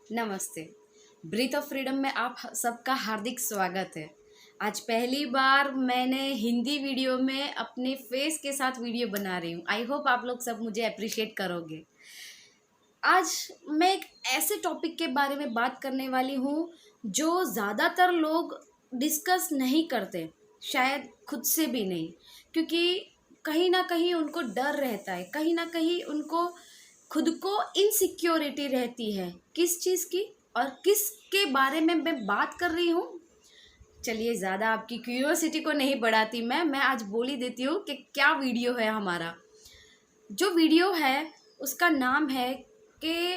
नमस्ते। Breathe of freedom में आप सबका हार्दिक स्वागत है। आज पहली बार मैंने हिंदी वीडियो में अपने फेस के साथ वीडियो बना रही हूँ। आई होप आप लोग सब मुझे अप्रिशिएट करोगे। आज मैं एक ऐसे टॉपिक के बारे में बात करने वाली हूँ जो ज़्यादातर लोग डिस्कस नहीं करते, शायद खुद से भी नहीं, क्योंकि कहीं ना कहीं उनको डर रहता है, कहीं ना कहीं उनको खुद को इनसिक्योरिटी रहती है। किस चीज़ की और किसके बारे में मैं बात कर रही हूँ? चलिए, ज़्यादा आपकी क्यूरियोसिटी को नहीं बढ़ाती मैं आज बोल ही देती हूँ कि क्या वीडियो है हमारा। जो वीडियो है उसका नाम है कि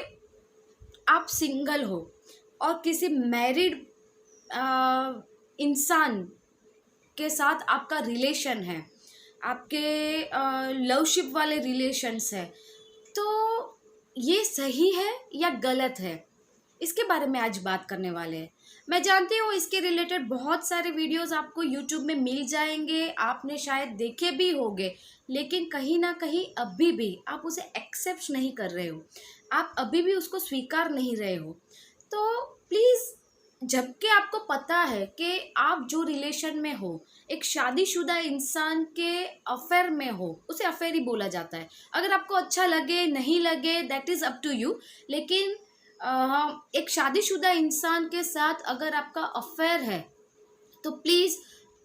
आप सिंगल हो और किसी मैरिड इंसान के साथ आपका रिलेशन है, आपके लवशिप वाले रिलेशंस है, तो ये सही है या गलत है, इसके बारे में आज बात करने वाले हैं। मैं जानती हूँ इसके रिलेटेड बहुत सारे वीडियोस आपको यूट्यूब में मिल जाएंगे, आपने शायद देखे भी होंगे, लेकिन कहीं ना कहीं अभी भी आप उसे एक्सेप्ट नहीं कर रहे हो, आप अभी भी उसको स्वीकार नहीं रहे हो। तो प्लीज़, जबकि आपको पता है कि आप जो रिलेशन में हो, एक शादीशुदा इंसान के अफेयर में हो, उसे अफेयर ही बोला जाता है। अगर आपको अच्छा लगे नहीं लगे that is up to you, लेकिन एक शादीशुदा इंसान के साथ अगर आपका अफेयर है तो प्लीज़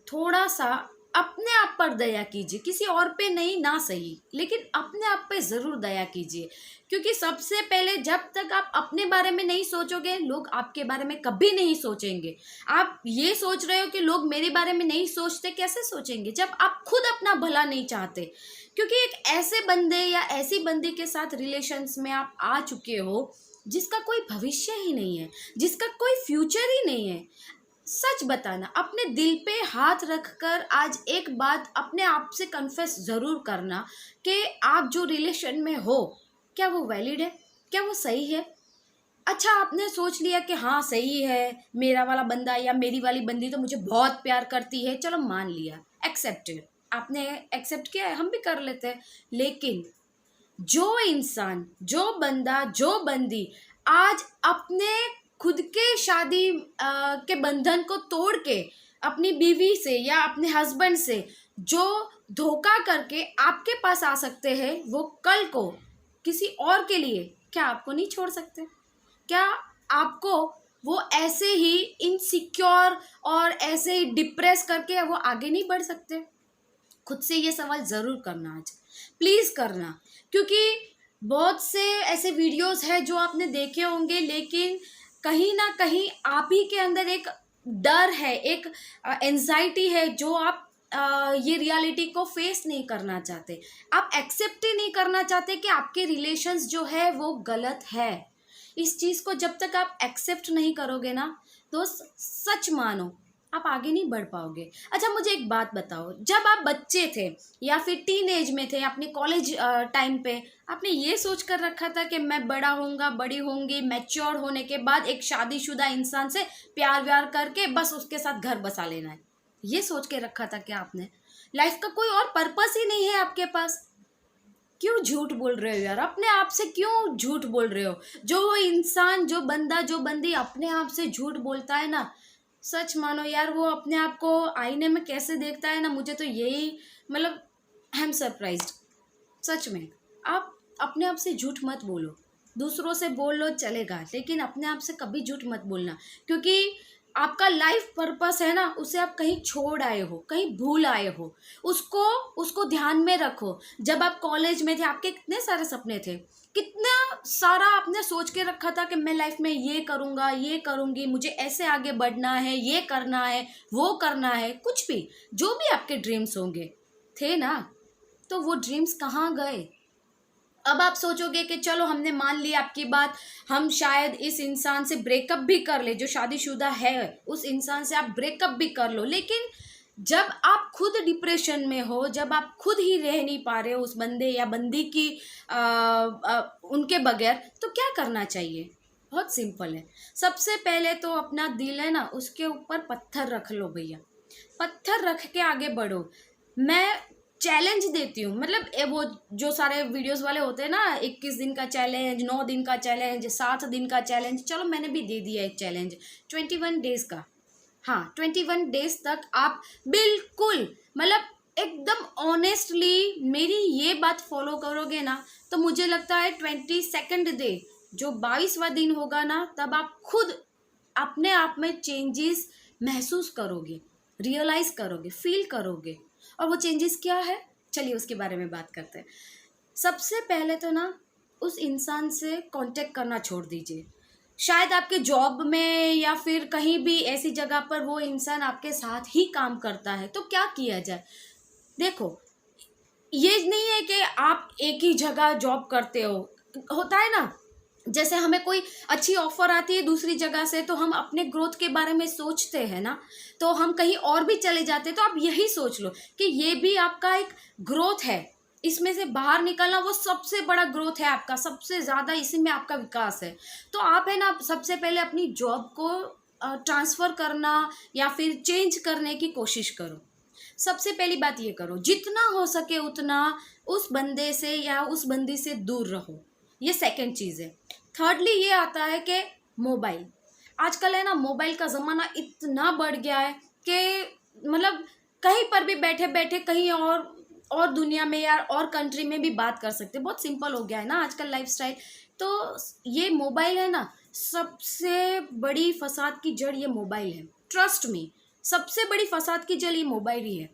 थोड़ा सा अपने आप पर दया कीजिए। किसी और पे नहीं, ना सही, लेकिन अपने आप पे ज़रूर दया कीजिए, क्योंकि सबसे पहले जब तक आप अपने बारे में नहीं सोचोगे, लोग आपके बारे में कभी नहीं सोचेंगे। आप ये सोच रहे हो कि लोग मेरे बारे में नहीं सोचते, कैसे सोचेंगे जब आप खुद अपना भला नहीं चाहते? क्योंकि एक ऐसे बंदे या ऐसी बंदी के साथ रिलेशंस में आप आ चुके हो जिसका कोई भविष्य ही नहीं है, जिसका कोई फ्यूचर ही नहीं है। सच बताना, अपने दिल पे हाथ रखकर आज एक बात अपने आप से कन्फेस ज़रूर करना कि आप जो रिलेशन में हो, क्या वो वैलिड है, क्या वो सही है? अच्छा, आपने सोच लिया कि हाँ सही है, मेरा वाला बंदा या मेरी वाली बंदी तो मुझे बहुत प्यार करती है, चलो मान लिया, एक्सेप्टेड, आपने एक्सेप्ट किया है, हम भी कर लेते हैं। लेकिन जो इंसान, जो बंदा, जो बंदी आज अपने खुद के शादी के बंधन को तोड़ के अपनी बीवी से या अपने हस्बैंड से जो धोखा करके आपके पास आ सकते हैं, वो कल को किसी और के लिए क्या आपको नहीं छोड़ सकते? क्या आपको वो ऐसे ही इनसिक्योर और ऐसे ही डिप्रेस करके वो आगे नहीं बढ़ सकते? खुद से ये सवाल ज़रूर करना आज, प्लीज़ करना, क्योंकि बहुत से ऐसे वीडियोस हैं जो आपने देखे होंगे, लेकिन कहीं ना कहीं आप ही के अंदर एक डर है, एक एंजाइटी है, जो आप ये रियलिटी को फेस नहीं करना चाहते, आप एक्सेप्ट ही नहीं करना चाहते कि आपके रिलेशंस जो है वो गलत है। इस चीज़ को जब तक आप एक्सेप्ट नहीं करोगे ना दोस्त, सच मानो आप आगे नहीं बढ़ पाओगे। अच्छा, मुझे एक बात बताओ, जब आप बच्चे थे या फिर टीन एज में थे, अपने कॉलेज टाइम पे, आपने ये सोच कर रखा था कि मैं बड़ा होऊंगा, बड़ी होंगी, मैच्योर होने के बाद एक शादीशुदा इंसान से प्यार व्यार करके बस उसके साथ घर बसा लेना है? ये सोच के रखा था क्या आपने? लाइफ का कोई और पर्पस ही नहीं है आपके पास? क्यों झूठ बोल रहे हो यार? अपने आप से क्यों झूठ बोल रहे हो? जो इंसान, जो बंदा, जो बंदी अपने आप से झूठ बोलता है ना, सच मानो यार, वो अपने आप को आईने में कैसे देखता है ना, मुझे तो यही, मतलब आई एम सरप्राइज्ड। सच में, आप अपने आप से झूठ मत बोलो। दूसरों से बोल लो चलेगा, लेकिन अपने आप से कभी झूठ मत बोलना, क्योंकि आपका लाइफ पर्पस है ना, उसे आप कहीं छोड़ आए हो, कहीं भूल आए हो। उसको उसको ध्यान में रखो। जब आप कॉलेज में थे, आपके कितने सारे सपने थे, कितना सारा आपने सोच के रखा था कि मैं लाइफ में ये करूँगा, ये करूँगी, मुझे ऐसे आगे बढ़ना है, ये करना है, वो करना है, कुछ भी जो भी आपके ड्रीम्स होंगे थे ना, तो वो ड्रीम्स कहाँ गए? अब आप सोचोगे कि चलो हमने मान ली आपकी बात, हम शायद इस इंसान से ब्रेकअप भी कर ले, जो शादीशुदा है उस इंसान से आप ब्रेकअप भी कर लो, लेकिन जब आप खुद डिप्रेशन में हो, जब आप खुद ही रह नहीं पा रहे हो उस बंदे या बंदी की उनके बगैर, तो क्या करना चाहिए? बहुत सिंपल है। सबसे पहले तो अपना दिल है ना, उसके ऊपर पत्थर रख लो भैया, पत्थर रख के आगे बढ़ो। मैं चैलेंज देती हूँ, मतलब वो जो सारे वीडियोस वाले होते हैं ना, 21 दिन का चैलेंज, 9 दिन का चैलेंज, 7 दिन का चैलेंज, चलो मैंने भी दे दिया एक चैलेंज 21 डेज का। हाँ, 21 डेज तक आप बिल्कुल, मतलब एकदम ऑनेस्टली मेरी ये बात फॉलो करोगे ना, तो मुझे लगता है 22nd डे, जो 22वां दिन होगा ना, तब आप खुद अपने आप में चेंजेस महसूस करोगे, रियलाइज करोगे, फील करोगे। और वो चेंजेस क्या है, चलिए उसके बारे में बात करते हैं। सबसे पहले तो ना, उस इंसान से कांटेक्ट करना छोड़ दीजिए। शायद आपके जॉब में या फिर कहीं भी ऐसी जगह पर वो इंसान आपके साथ ही काम करता है, तो क्या किया जाए। देखो, ये नहीं है कि आप एक ही जगह जॉब करते हो, होता है ना, जैसे हमें कोई अच्छी ऑफर आती है दूसरी जगह से, तो हम अपने ग्रोथ के बारे में सोचते हैं ना, तो हम कहीं और भी चले जाते हैं। तो आप यही सोच लो कि ये भी आपका एक ग्रोथ है, इसमें से बाहर निकलना वो सबसे बड़ा ग्रोथ है आपका, सबसे ज़्यादा इसी में आपका विकास है। तो आप है ना, सबसे पहले अपनी जॉब को ट्रांसफ़र करना या फिर चेंज करने की कोशिश करो। सबसे पहली बात ये करो, जितना हो सके उतना उस बंदे से या उस बंदी से दूर रहो। ये सेकंड चीज़ है। थर्डली ये आता है कि मोबाइल, आजकल है ना, मोबाइल का ज़माना इतना बढ़ गया है कि मतलब कहीं पर भी बैठे बैठे कहीं और दुनिया में या और कंट्री में भी बात कर सकते हैं। बहुत सिंपल हो गया है ना आजकल लाइफस्टाइल। तो ये मोबाइल है ना, सबसे बड़ी फसाद की जड़ ये मोबाइल है। ट्रस्ट मी, सबसे बड़ी फसाद की जड़ ये मोबाइल ही है।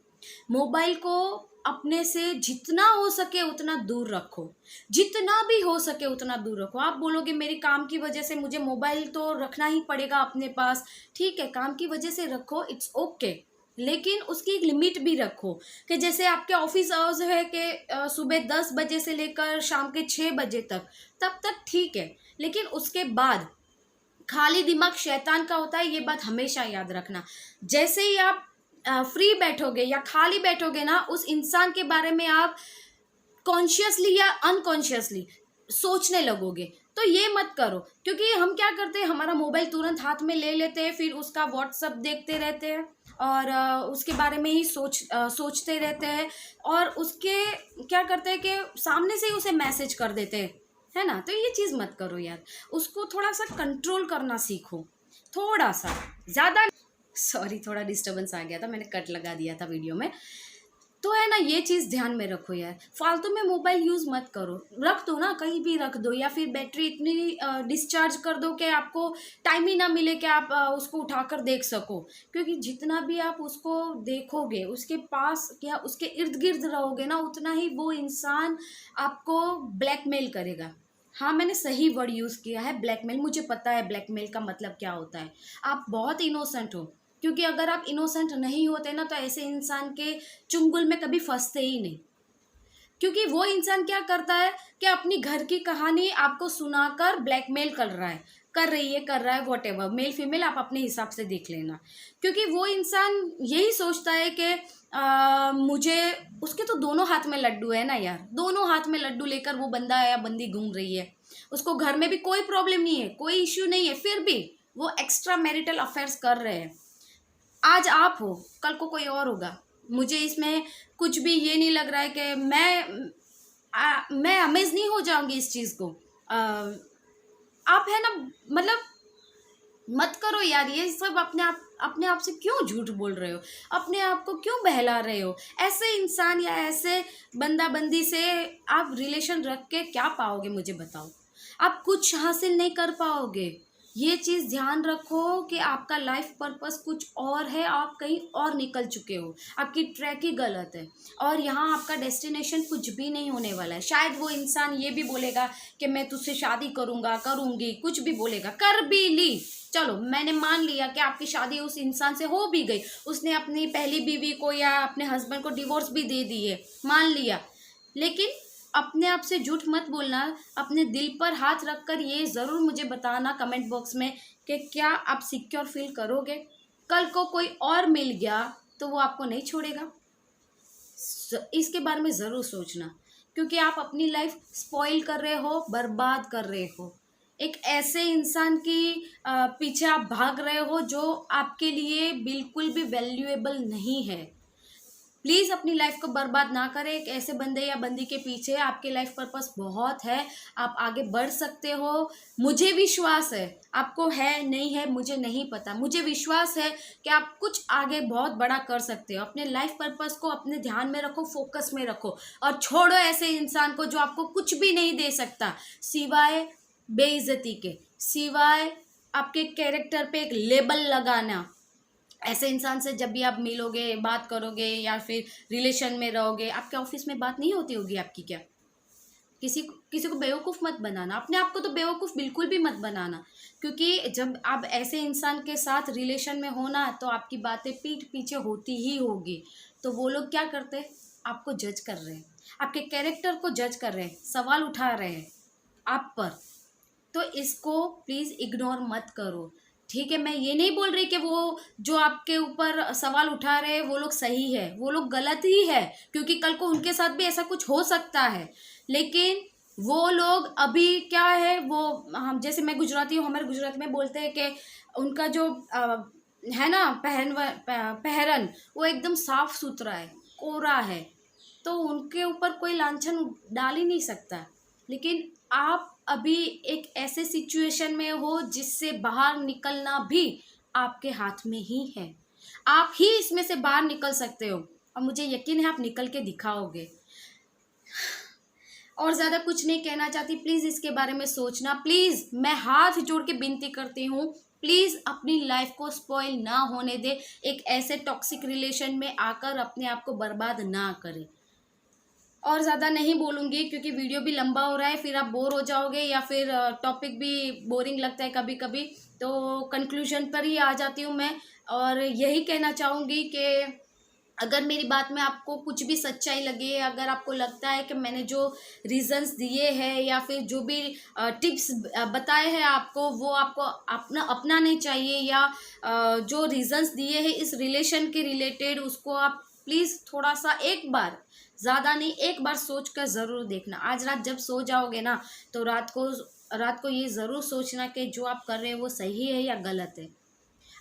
मोबाइल को अपने से जितना हो सके उतना दूर रखो, जितना भी हो सके उतना दूर रखो। आप बोलोगे मेरी काम की वजह से मुझे मोबाइल तो रखना ही पड़ेगा अपने पास, ठीक है, काम की वजह से रखो, इट्स ओके, लेकिन उसकी एक लिमिट भी रखो। कि जैसे आपके ऑफिस आवर्स है कि सुबह 10 बजे से लेकर शाम के 6 बजे तक, तब तक ठीक है, लेकिन उसके बाद खाली दिमाग शैतान का होता है, ये बात हमेशा याद रखना। जैसे ही आप फ्री बैठोगे या खाली बैठोगे ना, उस इंसान के बारे में आप कॉन्शियसली या अनकॉन्शियसली सोचने लगोगे। तो ये मत करो, क्योंकि हम क्या करते हैं, हमारा मोबाइल तुरंत हाथ में ले लेते हैं, फिर उसका व्हाट्सअप देखते रहते हैं और उसके बारे में ही सोचते रहते हैं, और उसके क्या करते हैं कि सामने से ही उसे मैसेज कर देते हैं, है ना। तो ये चीज़ मत करो यार, उसको थोड़ा सा कंट्रोल करना सीखो, थोड़ा सा, ज़्यादा। सॉरी, थोड़ा डिस्टर्बेंस आ गया था, मैंने कट लगा दिया था वीडियो में। तो है ना, ये चीज़ ध्यान में रखो यार, फालतू में मोबाइल यूज़ मत करो, रख दो ना, कहीं भी रख दो, या फिर बैटरी इतनी डिस्चार्ज कर दो कि आपको टाइम ही ना मिले कि आप उसको उठाकर देख सको। क्योंकि जितना भी आप उसको देखोगे, उसके पास या उसके इर्द गिर्द रहोगे ना, उतना ही वो इंसान आपको ब्लैकमेल करेगा। हाँ, मैंने सही वर्ड यूज़ किया है, ब्लैकमेल। मुझे पता है ब्लैकमेल का मतलब क्या होता है। आप बहुत इनोसेंट हो, क्योंकि अगर आप इनोसेंट नहीं होते ना, तो ऐसे इंसान के चुंगल में कभी फंसते ही नहीं। क्योंकि वो इंसान क्या करता है कि अपनी घर की कहानी आपको सुनाकर ब्लैकमेल कर रहा है, कर रहा है, वॉटेवर, मेल फीमेल आप अपने हिसाब से देख लेना। क्योंकि वो इंसान यही सोचता है कि मुझे, उसके तो दोनों हाथ में लड्डू है ना यार, दोनों हाथ में लड्डू लेकर वो बंदा या बंदी घूम रही है। उसको घर में भी कोई प्रॉब्लम नहीं है, कोई इश्यू नहीं है, फिर भी वो एक्स्ट्रा मैरिटल अफेयर्स कर रहे हैं। आज आप हो, कल को कोई और होगा। मुझे इसमें कुछ भी ये नहीं लग रहा है कि मैं अमेज नहीं हो जाऊंगी इस चीज़ को। आप है ना, मतलब मत करो यार ये सब। अपने आप से क्यों झूठ बोल रहे हो, अपने आप को क्यों बहला रहे हो। ऐसे इंसान या ऐसे बंदा बंदी से आप रिलेशन रख के क्या पाओगे, मुझे बताओ। आप कुछ हासिल नहीं कर पाओगे। ये चीज़ ध्यान रखो कि आपका लाइफ पर्पस कुछ और है, आप कहीं और निकल चुके हो, आपकी ट्रैक ही गलत है, और यहाँ आपका डेस्टिनेशन कुछ भी नहीं होने वाला है। शायद वो इंसान ये भी बोलेगा कि मैं तुझसे शादी करूँगा, करूँगी, कुछ भी बोलेगा, कर भी ली, चलो मैंने मान लिया कि आपकी शादी उस इंसान से हो भी गई, उसने अपनी पहली बीवी को या अपने हस्बैंड को डिवोर्स भी दे दिए, मान लिया, लेकिन अपने आप से झूठ मत बोलना। अपने दिल पर हाथ रखकर ये ज़रूर मुझे बताना कमेंट बॉक्स में कि क्या आप सिक्योर फील करोगे। कल को कोई और मिल गया तो वो आपको नहीं छोड़ेगा। इसके बारे में ज़रूर सोचना, क्योंकि आप अपनी लाइफ स्पॉइल कर रहे हो, बर्बाद कर रहे हो। एक ऐसे इंसान की पीछे आप भाग रहे हो जो आपके लिए बिल्कुल भी वैल्यूएबल नहीं है। प्लीज़ अपनी लाइफ को बर्बाद ना करें एक ऐसे बंदे या बंदी के पीछे। आपके लाइफ पर्पस बहुत है, आप आगे बढ़ सकते हो। मुझे विश्वास है, आपको है नहीं है मुझे नहीं पता, मुझे विश्वास है कि आप कुछ आगे बहुत बड़ा कर सकते हो। अपने लाइफ पर्पस को अपने ध्यान में रखो, फोकस में रखो, और छोड़ो ऐसे इंसान को जो आपको कुछ भी नहीं दे सकता सिवाय बेइज्जती के, सिवाय आपके कैरेक्टर पे एक लेबल लगाना। ऐसे इंसान से जब भी आप मिलोगे, बात करोगे या फिर रिलेशन में रहोगे, आपके ऑफिस में बात नहीं होती होगी आपकी क्या? किसी को बेवकूफ़ मत बनाना, अपने आप को तो बेवकूफ़ बिल्कुल भी मत बनाना, क्योंकि जब आप ऐसे इंसान के साथ रिलेशन में हो ना, तो आपकी बातें पीठ पीछे होती ही होगी। तो वो लोग क्या करते हैं, आपको जज कर रहे हैं, आपके कैरेक्टर को जज कर रहे हैं, सवाल उठा रहे हैं आप पर। तो इसको प्लीज़ इग्नोर मत करो, ठीक है? मैं ये नहीं बोल रही कि वो जो आपके ऊपर सवाल उठा रहे हैं वो लोग सही है, वो लोग गलत ही है, क्योंकि कल को उनके साथ भी ऐसा कुछ हो सकता है। लेकिन वो लोग अभी क्या है, वो हम जैसे मैं गुजराती हूँ, हमारे गुजरात में बोलते हैं कि उनका जो है ना पहरन, वो एकदम साफ सुथरा है, कोरा है, तो उनके ऊपर कोई लांछन डाल ही नहीं सकता। लेकिन आप अभी एक ऐसे सिचुएशन में हो जिससे बाहर निकलना भी आपके हाथ में ही है, आप ही इसमें से बाहर निकल सकते हो, और मुझे यकीन है आप निकल के दिखाओगे। और ज़्यादा कुछ नहीं कहना चाहती, प्लीज़ इसके बारे में सोचना, प्लीज़ मैं हाथ जोड़ के विनती करती हूँ, प्लीज़ अपनी लाइफ को स्पॉइल ना होने दे, एक ऐसे टॉक्सिक रिलेशन में आकर अपने आप को बर्बाद ना करें। और ज़्यादा नहीं बोलूँगी क्योंकि वीडियो भी लंबा हो रहा है, फिर आप बोर हो जाओगे या फिर टॉपिक भी बोरिंग लगता है कभी कभी। तो कंक्लूजन पर ही आ जाती हूँ मैं, और यही कहना चाहूँगी कि अगर मेरी बात में आपको कुछ भी सच्चाई लगे, अगर आपको लगता है कि मैंने जो रीज़न्स दिए हैं या फिर जो भी टिप्स बताए हैं आपको, वो आपको अपनाने चाहिए, या जो रीज़न्स दिए हैं इस रिलेशन के रिलेटेड, उसको आप प्लीज़ थोड़ा सा एक बार, ज़्यादा नहीं, एक बार सोच कर ज़रूर देखना। आज रात जब सो जाओगे ना, तो रात को ये ज़रूर सोचना कि जो आप कर रहे हैं वो सही है या गलत है।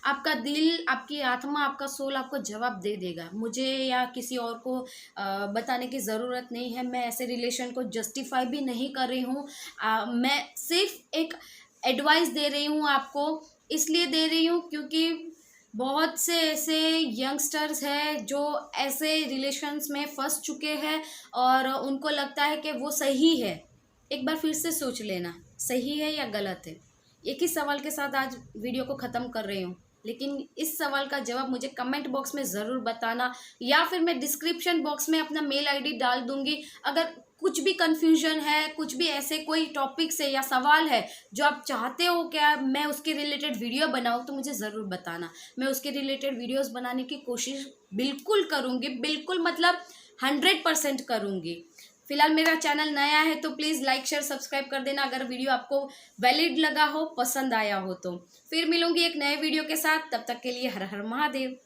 आपका दिल, आपकी आत्मा, आपका सोल आपको जवाब दे देगा। मुझे या किसी और को बताने की ज़रूरत नहीं है। मैं ऐसे रिलेशन को जस्टिफाई भी नहीं कर रही हूँ। मैं सिर्फ एक एडवाइस दे रही हूँ आपको, इसलिए दे रही हूँ क्योंकि बहुत से ऐसे यंगस्टर्स हैं जो ऐसे रिलेशंस में फंस चुके हैं और उनको लगता है कि वो सही है। एक बार फिर से सोच लेना, सही है या गलत है। एक ही सवाल के साथ आज वीडियो को ख़त्म कर रही हूँ, लेकिन इस सवाल का जवाब मुझे कमेंट बॉक्स में ज़रूर बताना, या फिर मैं डिस्क्रिप्शन बॉक्स में अपना मेल आईडी डाल दूँगी। अगर कुछ भी कन्फ्यूजन है, कुछ भी ऐसे कोई टॉपिक से या सवाल है जो आप चाहते हो क्या मैं उसके रिलेटेड वीडियो बनाऊँ, तो मुझे ज़रूर बताना। मैं उसके रिलेटेड वीडियोज़ बनाने की कोशिश बिल्कुल करूँगी, बिल्कुल मतलब 100% करूँगी। फिलहाल मेरा चैनल नया है तो प्लीज़ लाइक शेयर सब्सक्राइब कर देना, अगर वीडियो आपको वैलिड लगा हो, पसंद आया हो तो। फिर मिलूंगी एक नए वीडियो के साथ, तब तक के लिए हर हर महादेव।